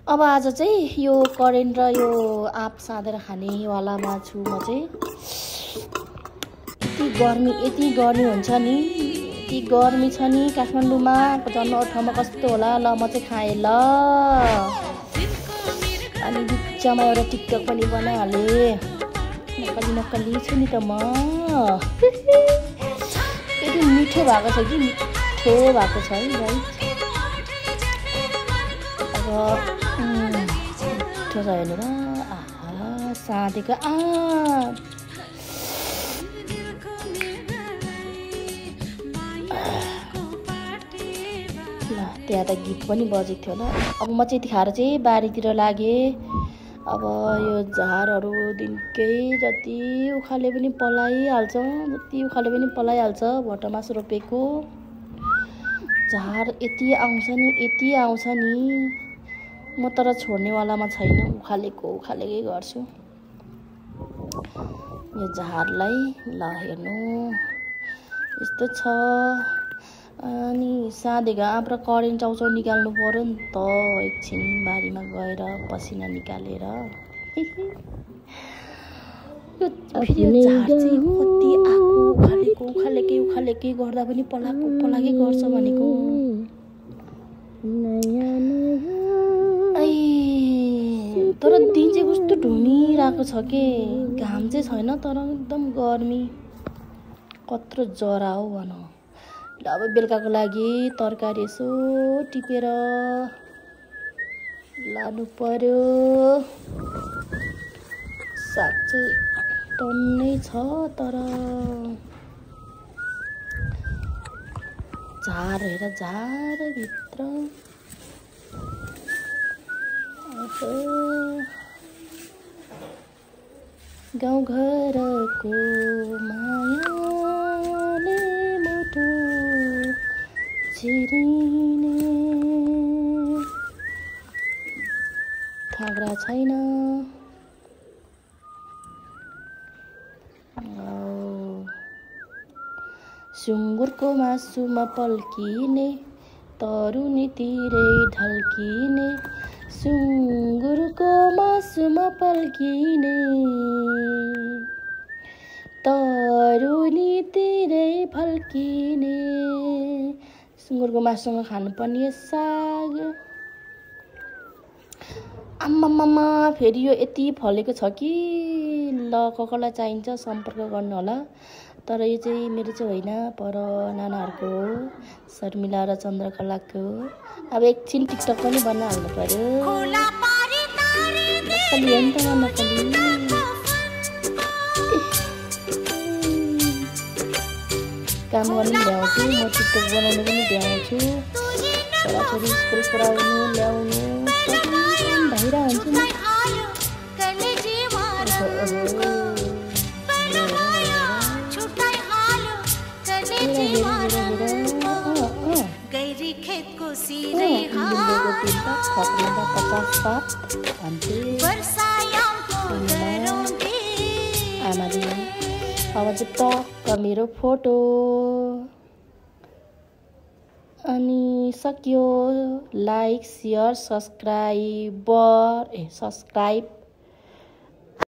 अब आज चाहिँ यो करेन्ट र यो आँप साँधेर खाने वालामा छु म चाहिँ। यति गर्मी हुन्छ नि, यति गर्मी छ नि काठमाडौँमा, झन् अरू ठाउँमा कस्तो होला। ल म चाहिँ खाएँ ल। अनि बिचमा एउटा टिकटक पनि बनाइहालेँ। नक्कली छु नि त म। यति मिठो भएको छ कि मिठो भएको छ है गाइस। अब मिठो छ हेर्नु र। आहा साँधेको आँप। ल त्यहाँ त गीत पनि बजेको थियो होला। अब म चाहिँ यति खाएर चाहिँ बारीतिर लागेँ। अब यो झारहरू दिनकै जति उखाले पनि पलाइहाल्छ, भटमास रोपेको झार यति आउँछ नि। म तर छोड्नेवालामा छैन, उखालेकै गर्छु यो झारलाई। ल हेर्नु यस्तो छ। अनि साँधेको आँप र करेन्ट चाउचाउ निकाल्नु पर्यो नि त। एकछिन बारीमा गएर पसिना निकालेर। फेरि यो झार चाहिँ कति आएको उखालेकै गर्दा पनि पलाकै गर्छ भनेको। तर दिन चाहिँ कस्तो ढुनिरहेको छ के, घाम चाहिँ छैन तर एकदम गर्मी, कत्रो जरा हो भनौँ। ल अब बेलुकाको लागि तरकारी यसो टिपेर लानु पर्यो। साग चाहिँ टन्नै छ तर झारभित्र गाउँघरको मायाले मुटु छिरिने थाग्रा छैन। सुँगुरको मासुमा पल्किने तरुनीतिरै ढल्किने, सुँगुरको मासुमा पल्किने तरुनीतिरै फल्किने। सुँगुरको मासुसँग खानुपर्ने साग। आम्मामा फेरि यो यति फलेको छ कि ल कसलाई चाहिन्छ सम्पर्क गर्नु होला। तर यो चाहिँ मेरो चाहिँ होइन, पर नानाहरूको हो, शर्मिला र चन्द्रकलाको। अब एकछिन टिकटक पनि बनाइहाल्नु पर्यो। नक्कली हो नि त, नक्कली। काम गर्नु भ्याउँछु म, टिकटक बनाउनु पनि भ्याउँछु। छोराछोरी स्कुल पढाउनु ल्याउनु भइरह हुन्छु म। आमाले अब चाहिँ टक्क मेरो फोटो। अनि सक्यो। Like, share, subscribe